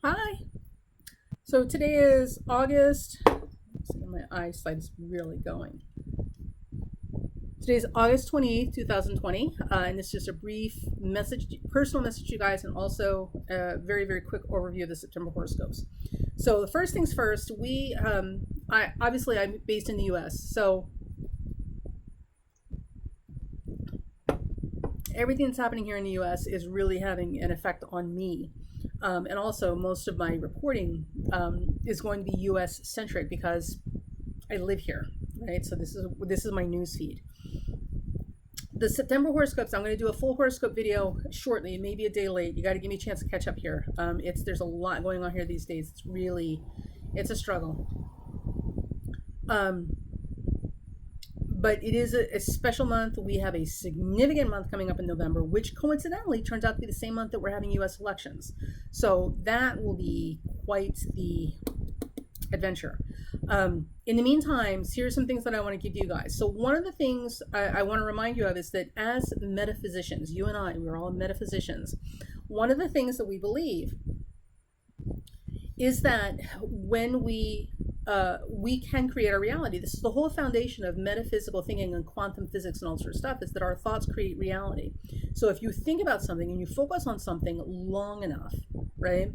Hi. So today is August. See, my eyesight is really going. Today's August 28th, 2020. And it's just a brief message, personal message to you guys, and also a very, very quick overview of the September horoscopes. So the first things first, I'm based in the US. So everything that's happening here in the US is really having an effect on me. And also, most of my reporting is going to be US centric because I live here, right? So this is my news feed. The September horoscopes. I'm going to do a full horoscope video shortly, maybe a day late. You got to give me a chance to catch up here. There's a lot going on here these days. It's a struggle. But it is a special month. We have a significant month coming up in November, which coincidentally turns out to be the same month that we're having U.S. elections. So that will be quite the adventure. In the meantime, here's some things that I want to give you guys. So one of the things I want to remind you of is that as metaphysicians, you and I, we're all metaphysicians. One of the things that we believe is that when we can create our reality. This is the whole foundation of metaphysical thinking and quantum physics and all sorts of stuff, is that our thoughts create reality. So if you think about something and you focus on something long enough, right,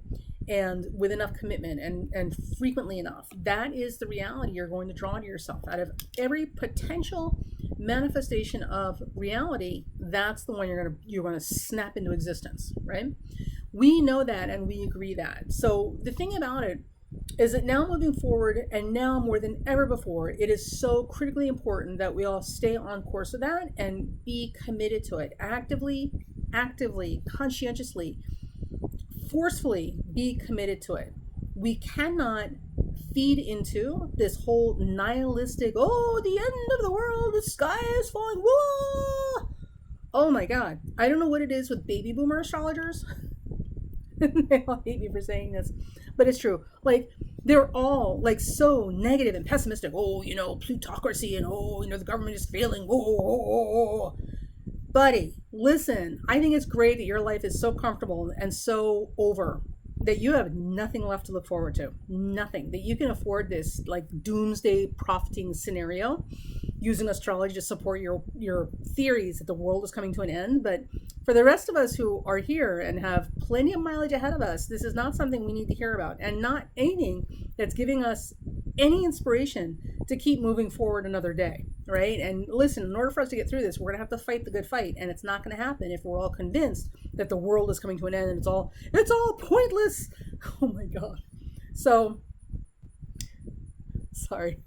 and with enough commitment and frequently enough, that is the reality you're going to draw to yourself. Out of every potential manifestation of reality, that's the one you're going to snap into existence, right? We know that and we agree that. So the thing about it is that now moving forward, and now more than ever before, it is so critically important that we all stay on course with that and be committed to it. Actively, conscientiously, forcefully be committed to it. We cannot feed into this whole nihilistic, oh, the end of the world, the sky is falling, whoa! Oh my God. I don't know what it is with baby boomer astrologers. They all hate me for saying this, but it's true. Like, they're all like so negative and pessimistic. Oh, plutocracy, and the government is failing. Oh. Buddy, listen, I think it's great that your life is so comfortable and so over that you have nothing left to look forward to. Nothing. That you can afford this like doomsday profiting scenario using astrology to support your theories that the world is coming to an end. But for the rest of us who are here and have plenty of mileage ahead of us, this is not something we need to hear about, and not anything that's giving us any inspiration to keep moving forward another day, right? And listen, in order for us to get through this, we're gonna have to fight the good fight, and it's not gonna happen if we're all convinced that the world is coming to an end and it's all pointless. Oh my God. So sorry.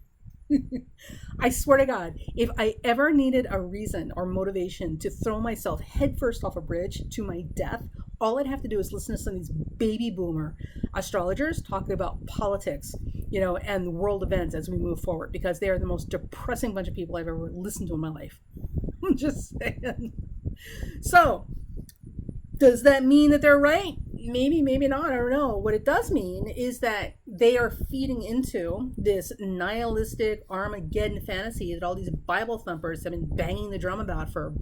I swear to God, if I ever needed a reason or motivation to throw myself headfirst off a bridge to my death, all I'd have to do is listen to some of these baby boomer astrologers talking about politics, and world events as we move forward, because they are the most depressing bunch of people I've ever listened to in my life. I'm just saying. So, does that mean that they're right? Maybe, maybe not. I don't know. What it does mean is that they are feeding into this nihilistic Armageddon fantasy that all these Bible thumpers have been banging the drum about for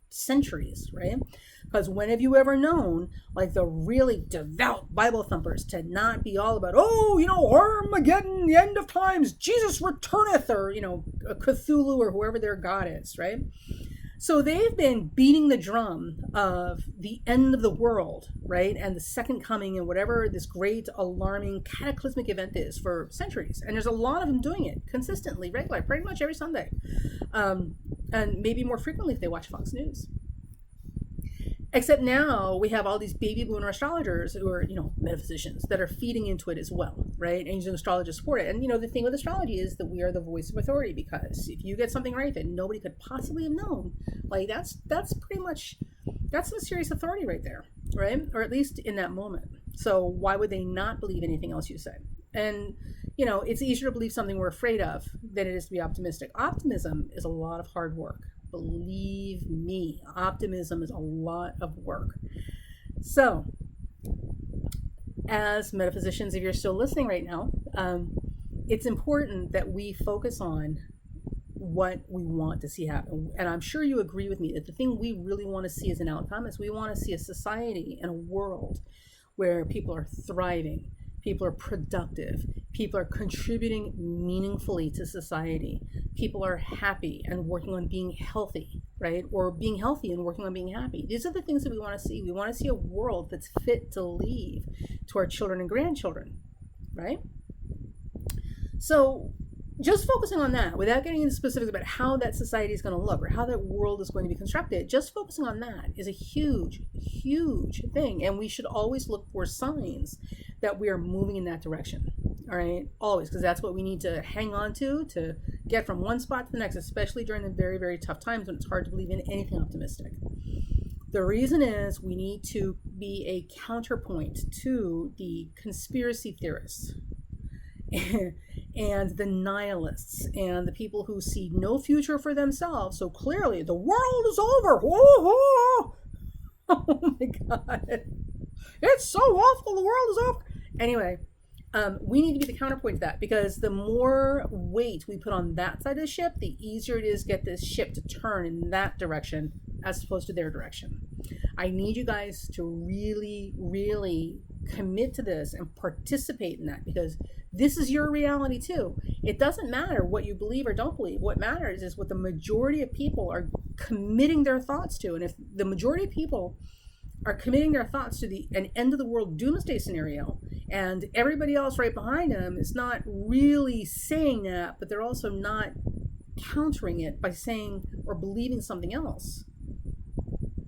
centuries, right? Because when have you ever known, like, the really devout Bible thumpers to not be all about, Armageddon, the end of times, Jesus returneth, or Cthulhu, or whoever their god is, right? So they've been beating the drum of the end of the world, right? And the second coming, and whatever this great, alarming, cataclysmic event is, for centuries. And there's a lot of them doing it consistently, regularly, pretty much every Sunday. And maybe more frequently if they watch Fox News. Except now we have all these baby boomer astrologers who are, metaphysicians, that are feeding into it as well, right? And using astrology to support it. And, the thing with astrology is that we are the voice of authority, because if you get something right that nobody could possibly have known, like, that's some serious authority right there, right? Or at least in that moment. So why would they not believe anything else you say? And, it's easier to believe something we're afraid of than it is to be optimistic. Optimism is a lot of hard work. Believe me, optimism is a lot of work. So, as metaphysicians, if you're still listening right now, it's important that we focus on what we want to see happen. And I'm sure you agree with me that the thing we really want to see as an outcome is we want to see a society and a world where people are thriving, people are productive, people are contributing meaningfully to society, people are happy and working on being healthy, right? Or being healthy and working on being happy. These are the things that we want to see. We want to see a world that's fit to leave to our children and grandchildren, right? So just focusing on that without getting into specifics about how that society is going to look or how that world is going to be constructed, just focusing on that is a huge, huge thing. And we should always look for signs that we are moving in that direction. All right, always, because that's what we need to hang on to get from one spot to the next, especially during the very, very tough times when it's hard to believe in anything optimistic. The reason is we need to be a counterpoint to the conspiracy theorists and the nihilists and the people who see no future for themselves. So clearly the world is over. Whoa. Oh my God. It's so awful. The world is over. Anyway, we need to be the counterpoint to that, because the more weight we put on that side of the ship, the easier it is to get this ship to turn in that direction as opposed to their direction. I need you guys to really, really commit to this and participate in that, because this is your reality too. It doesn't matter what you believe or don't believe. What matters is what the majority of people are committing their thoughts to. And if the majority of people are committing their thoughts to an end of the world doomsday scenario, and everybody else right behind them is not really saying that, but they're also not countering it by saying or believing something else,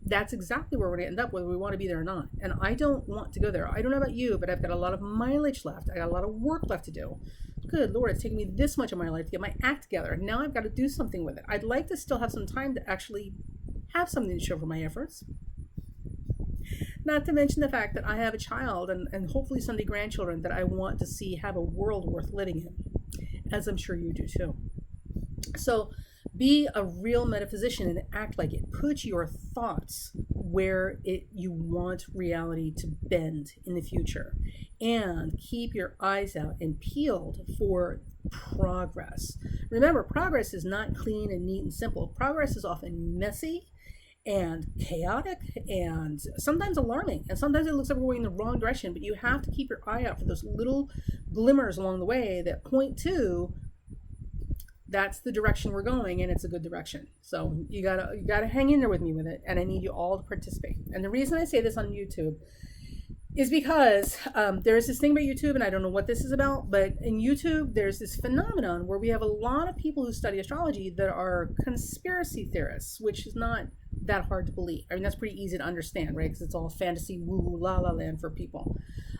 that's exactly where we're going to end up, whether we want to be there or not. And I don't want to go there. I don't know about you, but I've got a lot of mileage left. I got a lot of work left to do. Good Lord, it's taken me this much of my life to get my act together. Now I've got to do something with it. I'd like to still have some time to actually have something to show for my efforts. Not to mention the fact that I have a child and hopefully someday grandchildren that I want to see have a world worth living in, as I'm sure you do too. So be a real metaphysician and act like it. Put your thoughts where you want reality to bend in the future, and keep your eyes out and peeled for progress. Remember, progress is not clean and neat and simple. Progress is often messy and chaotic and sometimes alarming, and sometimes it looks like we're going in the wrong direction, but you have to keep your eye out for those little glimmers along the way that point to that's the direction we're going, and it's a good direction. So you gotta hang in there with me with it, and I need you all to participate. And the reason I say this on YouTube is because there's this thing about YouTube, and I don't know what this is about, but in YouTube there's this phenomenon where we have a lot of people who study astrology that are conspiracy theorists, which is not that hard to believe. I mean, that's pretty easy to understand, right? Because it's all fantasy woo la la land for people.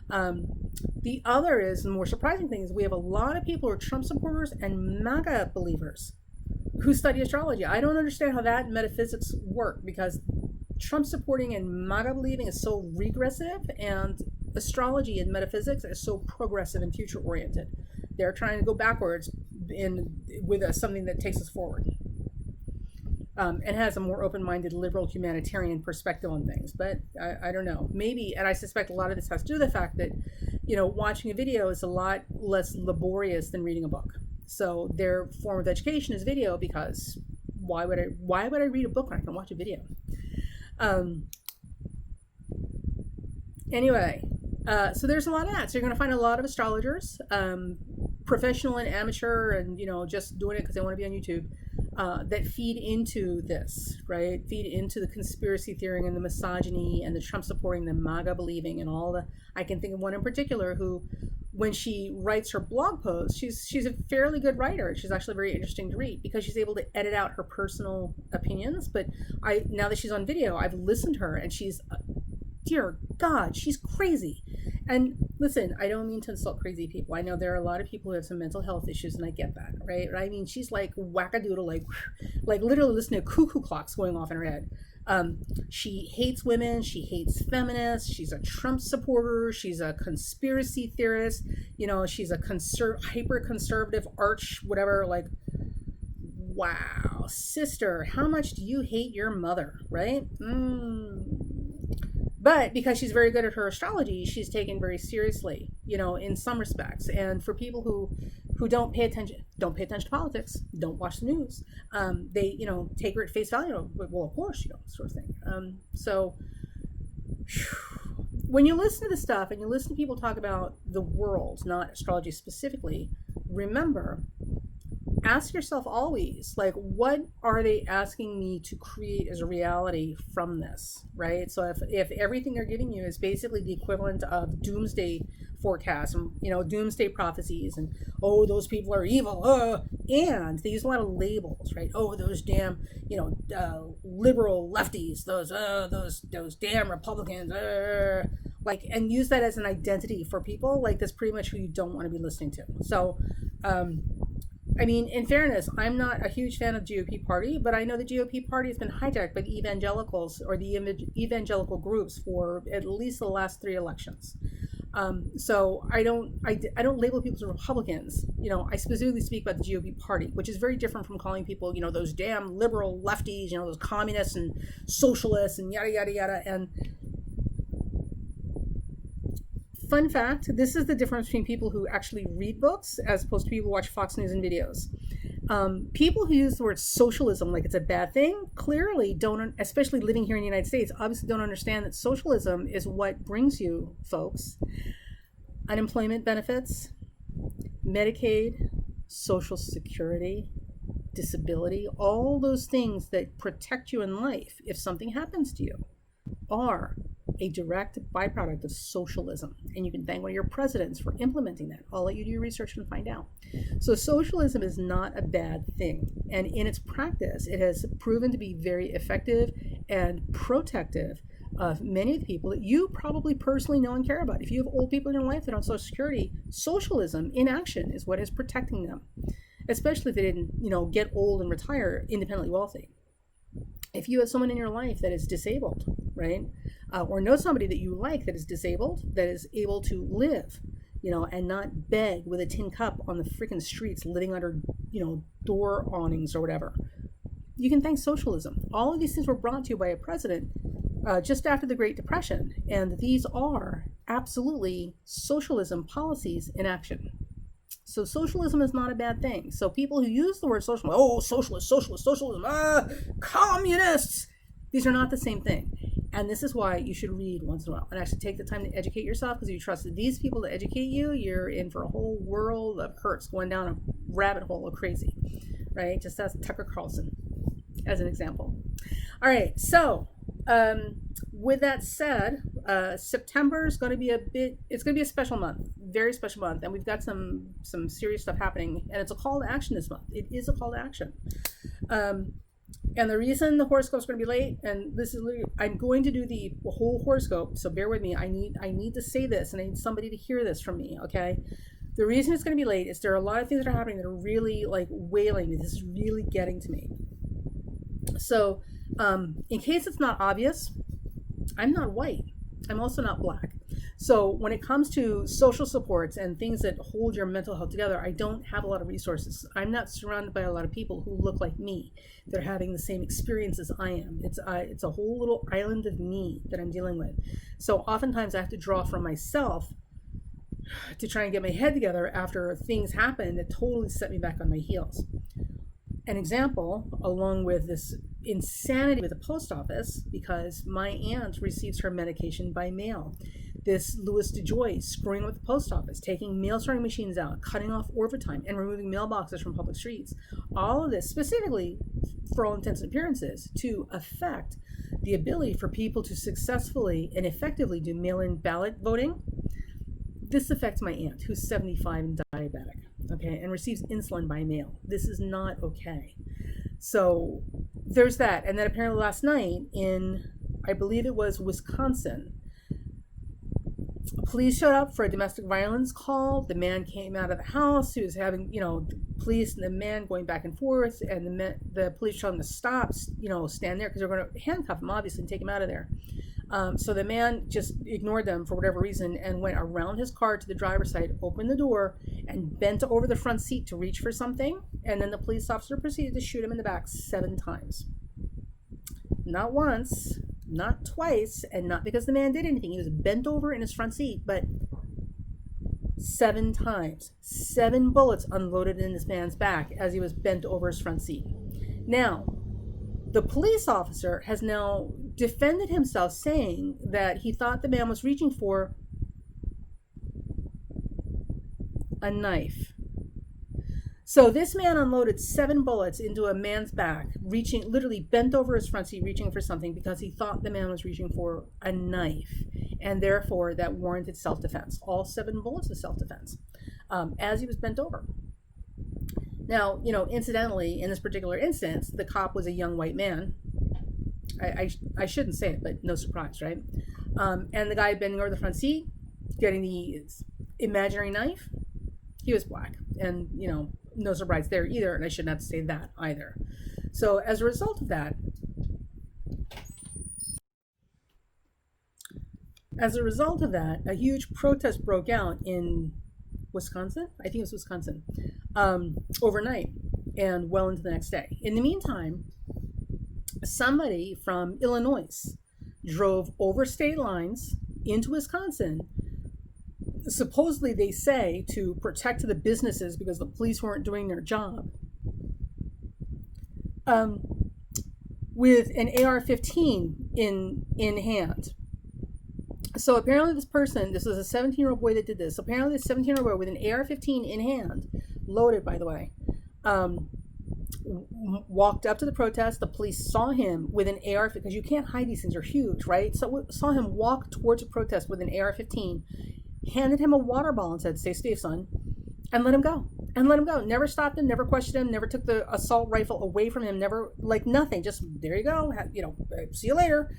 The other is, the more surprising thing is, we have a lot of people who are Trump supporters and MAGA believers who study astrology. I don't understand how that metaphysics work, because Trump supporting and MAGA believing is so regressive, and astrology and metaphysics is so progressive and future oriented. They're trying to go backwards with something that takes us forward. And has a more open-minded, liberal, humanitarian perspective on things. But I don't know. Maybe, and I suspect a lot of this has to do with the fact that, watching a video is a lot less laborious than reading a book. So their form of education is video, because why would I read a book when I can watch a video? Anyway, so there's a lot of that. So you're going to find a lot of astrologers, professional and amateur, and just doing it because they want to be on YouTube, that feed into this, right? Feed into the conspiracy theory and the misogyny and the Trump supporting, the MAGA believing, and all the. I can think of one in particular who, when she writes her blog posts, she's a fairly good writer. She's actually very interesting to read because she's able to edit out her personal opinions. But now that she's on video, I've listened to her, and she's, dear God, she's crazy. And listen, I don't mean to insult crazy people. I know there are a lot of people who have some mental health issues, and I get that, right? I mean, she's like wackadoodle, like literally listening to cuckoo clocks going off in her head. She hates women. She hates feminists. She's a Trump supporter. She's a conspiracy theorist. She's a hyper conservative arch, whatever. Like, wow, sister, how much do you hate your mother, right? But because she's very good at her astrology, she's taken very seriously, in some respects. And for people who don't pay attention to politics, don't watch the news, they, take her at face value. Well, of course, sort of thing. So when you listen to the stuff and you listen to people talk about the world, not astrology specifically, remember, ask yourself always, like, what are they asking me to create as a reality from this, right? So if everything they're giving you is basically the equivalent of doomsday forecasts and, doomsday prophecies, and, oh, those people are evil, and they use a lot of labels, right? Oh, those damn, liberal lefties, those damn Republicans, like, and use that as an identity for people. Like, that's pretty much who you don't want to be listening to. So, I mean, in fairness, I'm not a huge fan of the GOP party, but I know the GOP party has been hijacked by the evangelicals or the evangelical groups for at least the last 3 elections. So I don't label people as Republicans. I specifically speak about the GOP party, which is very different from calling people, those damn liberal lefties, those communists and socialists and yada, yada, yada. And fun fact, this is the difference between people who actually read books as opposed to people who watch Fox News and videos. People who use the word socialism like it's a bad thing clearly don't, especially living here in the United States, obviously don't understand that socialism is what brings you, folks, unemployment benefits, Medicaid, Social Security, disability, all those things that protect you in life if something happens to you are a direct byproduct of socialism. And you can thank one of your presidents for implementing that. I'll let you do your research and find out. So socialism is not a bad thing. And in its practice, it has proven to be very effective and protective of many of the people that you probably personally know and care about. If you have old people in your life that are on Social Security, socialism in action is what is protecting them, especially if they didn't, get old and retire independently wealthy. If you have someone in your life that is disabled, right, or know somebody that you like that is disabled, that is able to live, and not beg with a tin cup on the freaking streets, living under, door awnings or whatever, you can thank socialism. All of these things were brought to you by a president just after the Great Depression, and these are absolutely socialism policies in action. So socialism is not a bad thing. So people who use the word socialism, socialism, communists, these are not the same thing. And this is why you should read once in a while and actually take the time to educate yourself, because if you trust these people to educate you, you're in for a whole world of hurts, going down a rabbit hole of crazy, right? Just as Tucker Carlson as an example. All right, so with that said, September is going to be it's going to be a special month, very special month, and we've got some serious stuff happening, and it's a call to action this month. It is a call to action. And the reason the horoscope is going to be late, and this is literally, I'm going to do the whole horoscope, so bear with me. I need to say this, and I need somebody to hear this from me, okay? The reason it's going to be late is there are a lot of things that are happening that are really like wailing me. This is really getting to me. So in case it's not obvious, I'm not white. I'm also not black. So when it comes to social supports and things that hold your mental health together, I don't have a lot of resources. I'm not surrounded by a lot of people who look like me. They're having the same experience as I am. It's a whole little island of me that I'm dealing with. So oftentimes I have to draw from myself to try and get my head together after things happen that totally set me back on my heels. An example, along with this insanity with the post office, because my aunt receives her medication by mail. This Louis DeJoy screwing with the post office, taking mail sorting machines out, cutting off overtime, and removing mailboxes from public streets. All of this specifically, for all intents and appearances, to affect the ability for people to successfully and effectively do mail-in ballot voting. This affects my aunt, who's 75 and diabetic, okay, and receives insulin by mail. This is not okay. So there's that. And then apparently last night in, I believe it was Wisconsin, police showed up for a domestic violence call. The man came out of the house. He was having, the police and the man going back and forth, and the police told him to stop, stand there, because they're going to handcuff him, obviously, and take him out of there. So the man just ignored them for whatever reason and went around his car to the driver's side, opened the door, and bent over the front seat to reach for something. And then the police officer proceeded to shoot him in the back 7 times. Not once, not twice, and not because the man did anything. He was bent over in his front seat, but 7 times. 7 bullets unloaded in this man's back as he was bent over his front seat. Now, the police officer has now defended himself, saying that he thought the man was reaching for a knife. So this man unloaded 7 bullets into a man's back, reaching, literally bent over his front seat, reaching for something because he thought the man was reaching for a knife, and therefore that warranted self-defense. All 7 bullets of self-defense, as he was bent over. Now, incidentally, in this particular instance, the cop was a young white man. I shouldn't say it, but no surprise, right? And the guy bending over the front seat, getting the imaginary knife, he was black. And, no surprise there either, and I shouldn't have to say that either. So as a result of that, a huge protest broke out in Wisconsin. I think it was Wisconsin, overnight and well into the next day. In the meantime, somebody from Illinois drove over state lines into Wisconsin, supposedly, they say, to protect the businesses because the police weren't doing their job, with an AR-15 in hand. So apparently this was a 17-year-old boy that did this. Apparently this 17-year-old boy with an AR-15 in hand, loaded by the way, walked up to the protest. The police saw him with an AR, because you can't hide these things, they're huge, right? So saw him walk towards a protest with an AR-15, handed him a water bottle and said, "Stay safe, son," and let him go. Never stopped him, never questioned him, never took the assault rifle away from him, never, nothing. Just, there you go, see you later.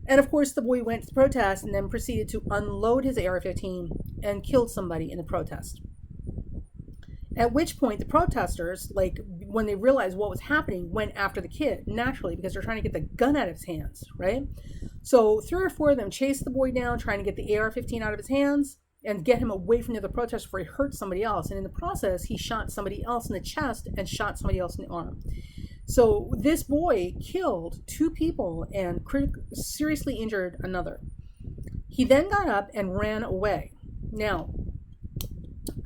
And of course, the boy went to the protest and then proceeded to unload his AR-15 and killed somebody in the protest. At which point, the protesters, when they realized what was happening, went after the kid, naturally, because they're trying to get the gun out of his hands, right? So 3 or 4 of them chased the boy down, trying to get the AR-15 out of his hands and get him away from the other protesters before he hurt somebody else. And in the process, he shot somebody else in the chest and shot somebody else in the arm. So this boy killed 2 people and seriously injured another. He then got up and ran away. Now,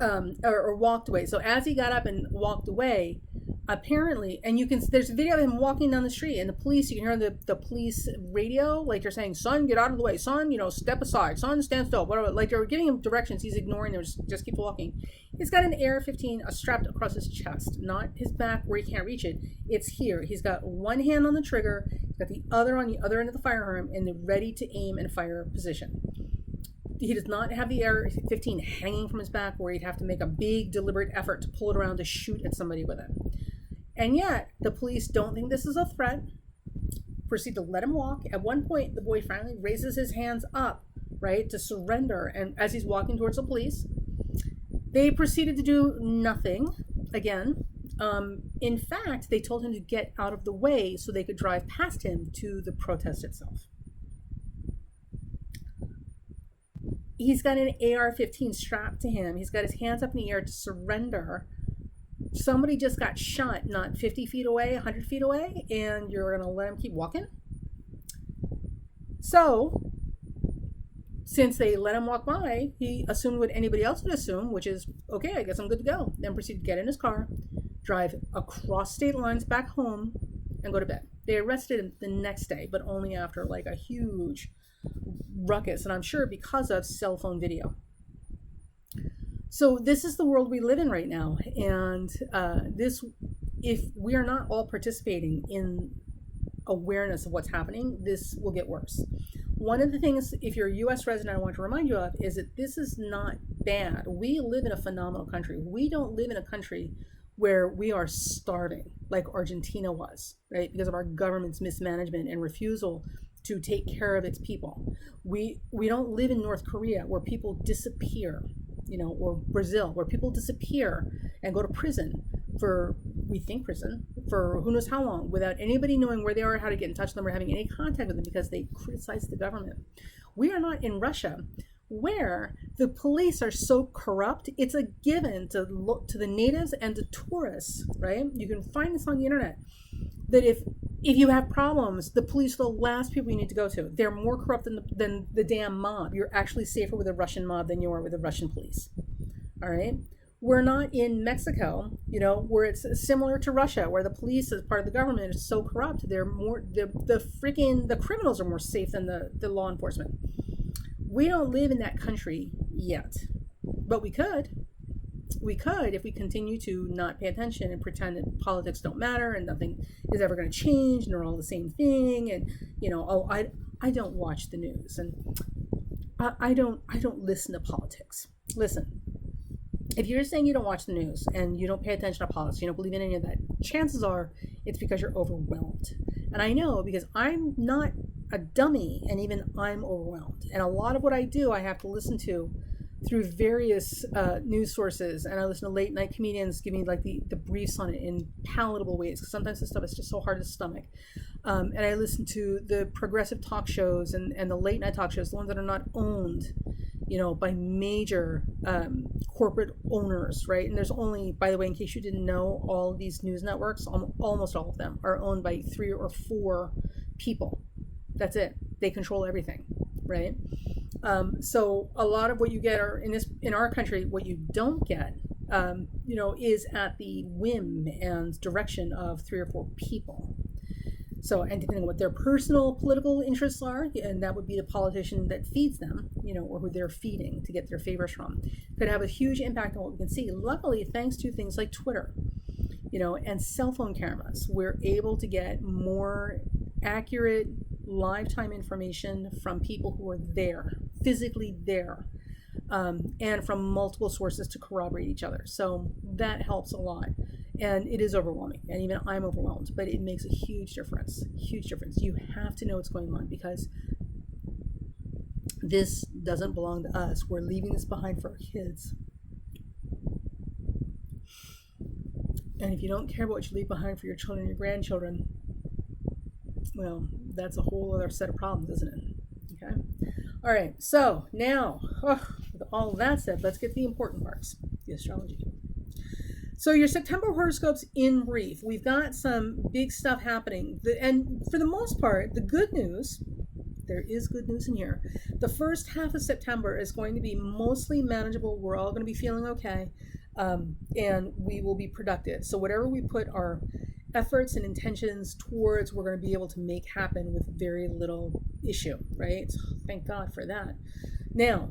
or walked away. So as he got up and walked away, apparently, and there's a video of him walking down the street, and the police, you can hear the police radio, they're saying, "Son, get out of the way. Son, step aside. Son, stand still." Whatever. They're giving him directions. He's ignoring them. Just keep walking. He's got an AR-15 strapped across his chest, not his back where he can't reach it. It's here. He's got one hand on the trigger. He's got the other on the other end of the firearm in the ready to aim and fire position. He does not have the AR-15 hanging from his back where he'd have to make a big deliberate effort to pull it around to shoot at somebody with it. And yet, the police don't think this is a threat, proceed to let him walk. At one point, the boy finally raises his hands up, right, to surrender. And as he's walking towards the police, they proceeded to do nothing again. In fact, they told him to get out of the way so they could drive past him to the protest itself. He's got an AR-15 strapped to him. He's got his hands up in the air to surrender. Somebody just got shot not 50 feet away, 100 feet away, and you're going to let him keep walking? So, since they let him walk by, he assumed what anybody else would assume, which is, okay, I guess I'm good to go. Then proceeded to get in his car, drive across state lines back home, and go to bed. They arrested him the next day, but only after a huge ruckus, and I'm sure because of cell phone video. So this is the world we live in right now, and if we are not all participating in awareness of what's happening, this will get worse. One of the things, if you're a U.S. resident, I want to remind you of is that this is not bad. We live in a phenomenal country. We don't live in a country where we are starving like Argentina was, right? Because of our government's mismanagement and refusal to take care of its people. We don't live in North Korea where people disappear, or Brazil where people disappear and go to prison for who knows how long without anybody knowing where they are, how to get in touch with them, or having any contact with them because they criticize the government. We are not in Russia where the police are so corrupt. It's a given to look to the natives and to tourists, right? You can find this on the internet, that if you have problems, the police are the last people you need to go to. They're more corrupt than the damn mob. You're actually safer with a Russian mob than you are with the Russian police. All right? We're not in Mexico, where it's similar to Russia, where the police, as part of the government, is so corrupt. They're more the criminals are more safe than the law enforcement. We don't live in that country yet, but we could. We could if we continue to not pay attention and pretend that politics don't matter and nothing is ever going to change and they're all the same thing. And I don't watch the news, and I don't listen to politics. Listen, if you're saying you don't watch the news and you don't pay attention to politics, you don't believe in any of that, chances are it's because you're overwhelmed. And I know, because I'm not a dummy, and even I'm overwhelmed. And a lot of what I do, I have to listen to through various news sources, and I listen to late night comedians give me like the briefs on it in palatable ways, because sometimes this stuff is just so hard to stomach. And I listen to the progressive talk shows and the late night talk shows, the ones that are not owned by major corporate owners, right? And there's only, by the way, in case you didn't know, all of these news networks, almost all of them, are owned by 3 or 4 people. That's it. They control everything, right? So a lot of what you get are in our country, what you don't get, is at the whim and direction of 3 or 4 people. So, and depending on what their personal political interests are, and that would be the politician that feeds them, or who they're feeding to get their favors from, could have a huge impact on what we can see. Luckily, thanks to things like Twitter, and cell phone cameras, we're able to get more accurate lifetime information from people who are there, physically there, and from multiple sources to corroborate each other. So that helps a lot. And it is overwhelming, and even I'm overwhelmed, but it makes a huge difference. Huge difference. You have to know what's going on, because this doesn't belong to us. We're leaving this behind for our kids. And if you don't care about what you leave behind for your children and your grandchildren, well, that's a whole other set of problems, isn't it? Okay. All right. So now, with all that said, let's get the important parts, the astrology. So your September horoscopes in brief. We've got some big stuff happening. And for the most part, the good news, there is good news in here. The first half of September is going to be mostly manageable. We're all going to be feeling okay. And we will be productive. So whatever we put our efforts and intentions towards, we're going to be able to make happen with very little issue, right? So thank God for that. Now,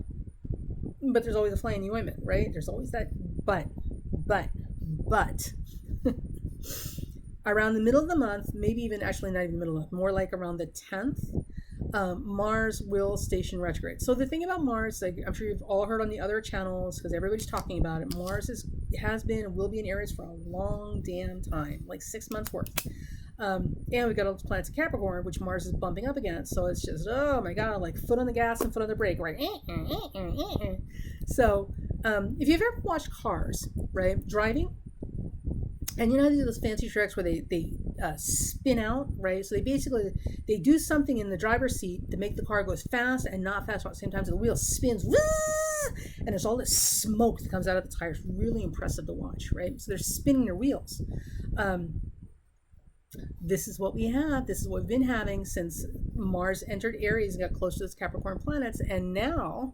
but there's always a fly in the ointment, right? There's always that but. Around the middle of the month, maybe even actually not even the middle of the month, more like around the 10th, Mars will station retrograde. So the thing about Mars, like I'm sure you've all heard on the other channels, because everybody's talking about it, Mars has been and will be in Aries for a long damn time, like 6 months worth. And we got all those planets in Capricorn, which Mars is bumping up against. So it's just, oh my God, like foot on the gas and foot on the brake, right? So if you've ever watched Cars, right, driving, and how they do those fancy tricks where they spin out, right? So they do something in the driver's seat to make the car go fast and not fast at the same time. So the wheel spins, and there's all this smoke that comes out of the tires. Really impressive to watch, right? So they're spinning their wheels. This is what we have. This is what we've been having since Mars entered Aries and got close to those Capricorn planets. And now,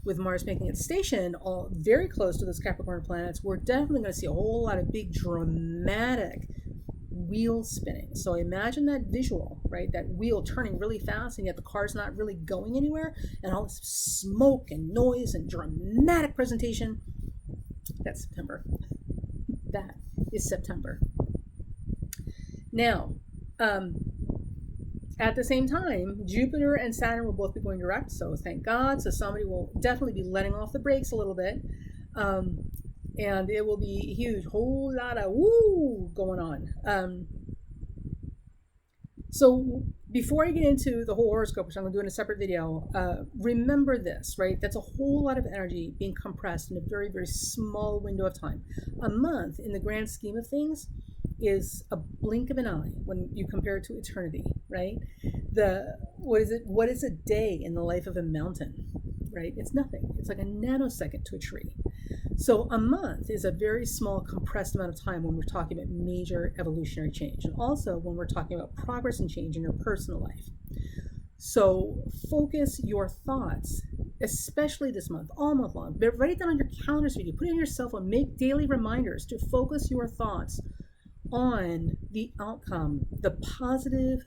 with Mars making its station all very close to those Capricorn planets, we're definitely going to see a whole lot of big dramatic wheel spinning. So imagine that visual, right? That wheel turning really fast, and yet the car's not really going anywhere, and all this smoke and noise and dramatic presentation. That's September. That is September. Now, at the same time, Jupiter and Saturn will both be going direct, so thank God. So somebody will definitely be letting off the brakes a little bit, and it will be a huge, whole lot of woo going on. So before I get into the whole horoscope, which I'm going to do in a separate video, remember this, right? That's a whole lot of energy being compressed in a very, very small window of time. A month, in the grand scheme of things, is a blink of an eye when you compare it to eternity, right? What is a day in the life of a mountain, right? It's nothing. It's like a nanosecond to a tree. So a month is a very small compressed amount of time when we're talking about major evolutionary change, and also when we're talking about progress and change in your personal life. So focus your thoughts especially this month, all month long. But write it down on your calendars for you. Put it on your cell phone. Make daily reminders to focus your thoughts on the outcome, the positive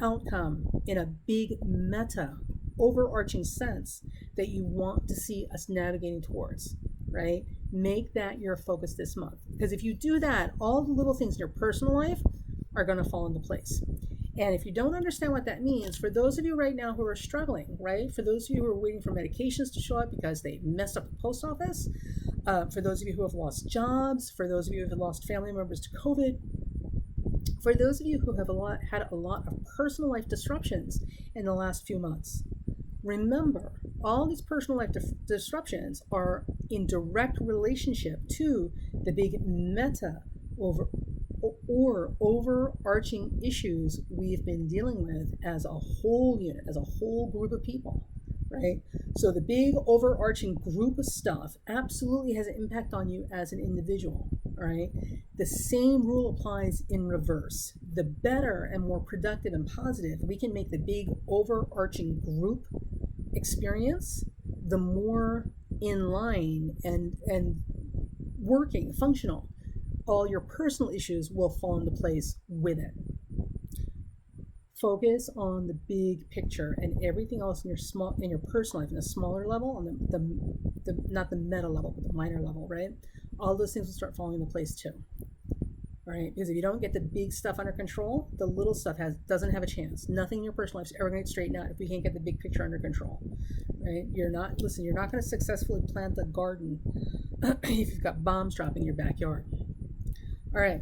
outcome in a big meta, overarching sense that you want to see us navigating towards, right? Make that your focus this month. Because if you do that, all the little things in your personal life are going to fall into place. And if you don't understand what that means, for those of you right now who are struggling, right? For those of you who are waiting for medications to show up because they messed up the post office, for those of you who have lost jobs, for those of you who have lost family members to COVID, for those of you who have had a lot of personal life disruptions in the last few months, remember, all these personal life disruptions are in direct relationship to the big meta overarching issues we've been dealing with as a whole unit, as a whole group of people, right? So the big overarching group of stuff absolutely has an impact on you as an individual, all right? The same rule applies in reverse. The better and more productive and positive we can make the big overarching group experience, the more in line and working, functional, all your personal issues will fall into place with it. Focus on the big picture, and everything else in your personal life, in a smaller level, on the not the meta level, but the minor level, right? All those things will start falling into place too. All right, because if you don't get the big stuff under control, the little stuff doesn't have a chance. Nothing in your personal life is ever going to get straightened out if we can't get the big picture under control, right? You're not going to successfully plant a garden if you've got bombs dropping in your backyard. All right,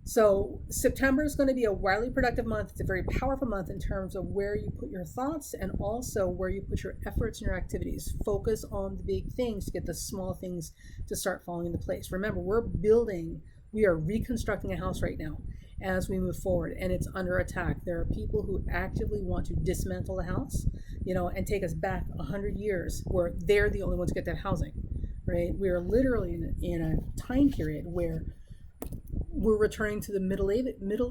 so September is going to be a wildly productive month. It's a very powerful month in terms of where you put your thoughts and also where you put your efforts and your activities. Focus on the big things to get the small things to start falling into place. Remember, we are reconstructing a house right now as we move forward, and it's under attack. There are people who actively want to dismantle the house, and take us back 100 years where they're the only ones who get that housing, right? We are literally in a time period where we're returning to the Middle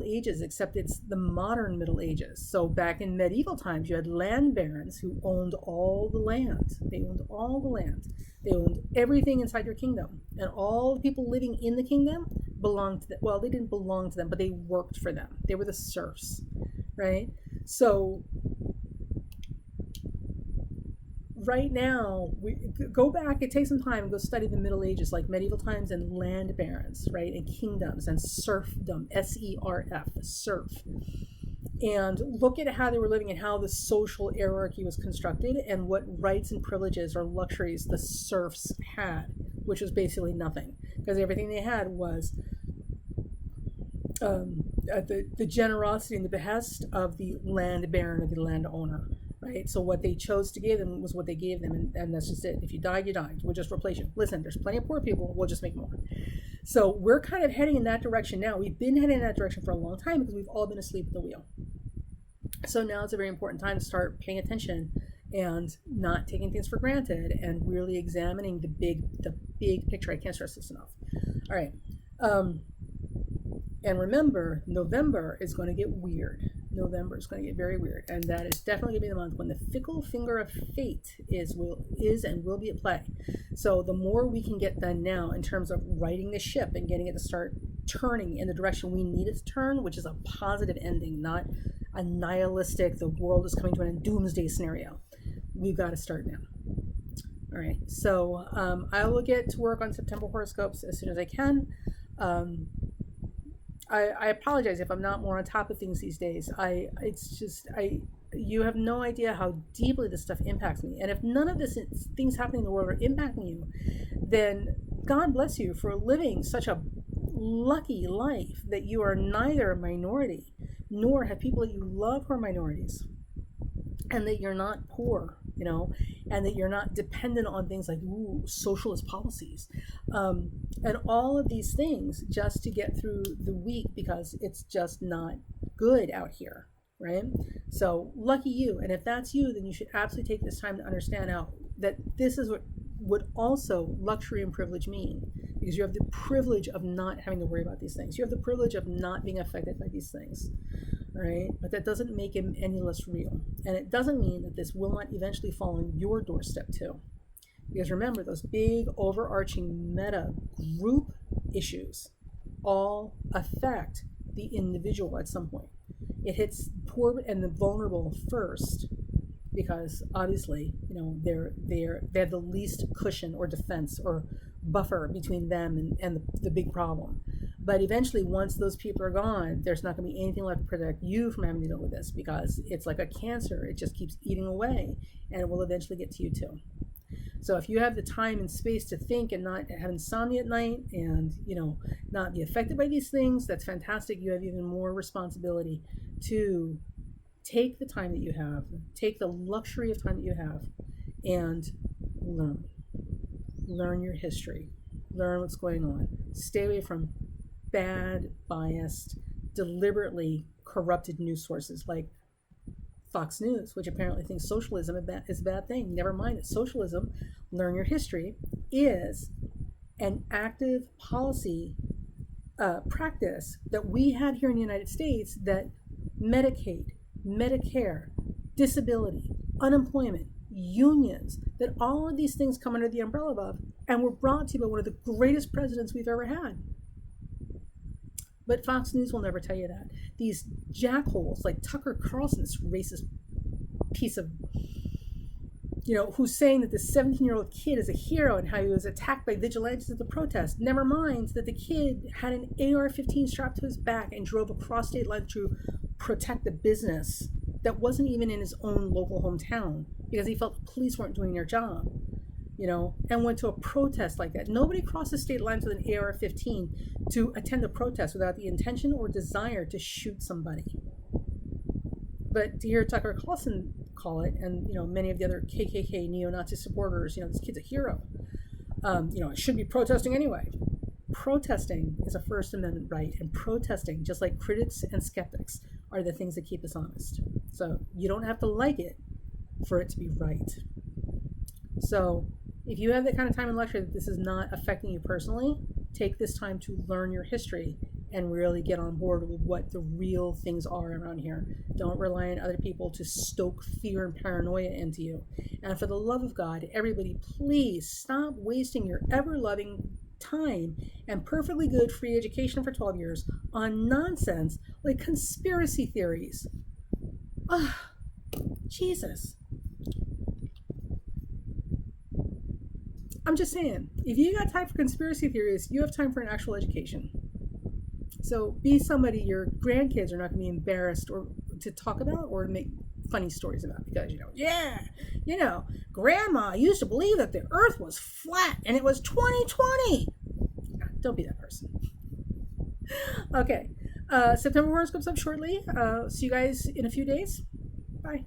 Ages, except it's the modern Middle Ages. So back in medieval times, you had land barons who owned all the land. They owned all the land. They owned everything inside your kingdom. And all the people living in the kingdom belonged to them. Well, they didn't belong to them, but they worked for them. They were the serfs, right? So right now, we go back, it takes some time and go study the Middle Ages, like medieval times, and land barons, right, and kingdoms, and serfdom, S-E-R-F, serf, and look at how they were living and how the social hierarchy was constructed and what rights and privileges or luxuries the serfs had, which was basically nothing, because everything they had was the generosity and the behest of the land baron or the landowner. Right? So what they chose to give them was what they gave them, and that's just it. If you died, you died. We'll just replace you. Listen, there's plenty of poor people. We'll just make more. So we're kind of heading in that direction now. We've been heading in that direction for a long time because we've all been asleep at the wheel. So now it's a very important time to start paying attention and not taking things for granted and really examining the big picture. I can't stress this enough. All right. And remember, November is going to get weird. November is going to get very weird, and that is definitely going to be the month when the fickle finger of fate is and will be at play. So the more we can get done now in terms of righting the ship and getting it to start turning in the direction we need it to turn, which is a positive ending, not a nihilistic, the world is coming to an end, doomsday scenario. We've got to start now. All right, so I will get to work on September horoscopes as soon as I can. I apologize if I'm not more on top of things these days. You have no idea how deeply this stuff impacts me. And if none of this things happening in the world are impacting you, then God bless you for living such a lucky life that you are neither a minority nor have people that you love who are minorities, and that you're not poor, and that you're not dependent on things like socialist policies, and all of these things just to get through the week, because it's just not good out here, right? So lucky you. And if that's you, then you should absolutely take this time to understand that this is what also luxury and privilege mean, because you have the privilege of not having to worry about these things. You have the privilege of not being affected by these things. right? But that doesn't make him any less real. And it doesn't mean that this will not eventually fall on your doorstep too. Because remember, those big overarching meta group issues all affect the individual at some point. It hits poor and the vulnerable first, because obviously, they have the least cushion or defense or buffer between them and the big problem. But eventually, once those people are gone, there's not going to be anything left to protect you from having to deal with this, because it's like a cancer. It just keeps eating away, and it will eventually get to you too. So if you have the time and space to think and not have insomnia at night and, not be affected by these things, that's fantastic. You have even more responsibility to take the time that you have, take the luxury of time that you have, and learn. Learn your history. Learn what's going on. Stay away from bad, biased, deliberately corrupted news sources like Fox News, which apparently thinks socialism is a bad thing. Never mind that socialism, learn your history, is an active policy practice that we had here in the United States, that Medicaid, Medicare, disability, unemployment, unions, that all of these things come under the umbrella of, and were brought to you by one of the greatest presidents we've ever had. But Fox News will never tell you that. These jackholes like Tucker Carlson, this racist piece of, who's saying that this 17-year-old kid is a hero and how he was attacked by vigilantes at the protest. Never mind that the kid had an AR-15 strapped to his back and drove across state lines to protect a business that wasn't even in his own local hometown, because he felt the police weren't doing their job. And went to a protest like that. Nobody crosses state lines with an AR-15 to attend a protest without the intention or desire to shoot somebody. But to hear Tucker Carlson call it, and many of the other KKK neo-Nazi supporters, this kid's a hero. It should be protesting anyway. Protesting is a First Amendment right, and protesting, just like critics and skeptics, are the things that keep us honest. So you don't have to like it for it to be right. So if you have that kind of time and luxury that this is not affecting you personally, take this time to learn your history and really get on board with what the real things are around here. Don't rely on other people to stoke fear and paranoia into you. And for the love of God, everybody, please stop wasting your ever-loving time and perfectly good free education for 12 years on nonsense like conspiracy theories. Jesus. I'm just saying, if you got time for conspiracy theories, you have time for an actual education. So be somebody your grandkids are not going to be embarrassed or to talk about or make funny stories about, because, grandma used to believe that the earth was flat and it was 2020. Don't be that person. Okay. September horoscopes up shortly. See you guys in a few days. Bye.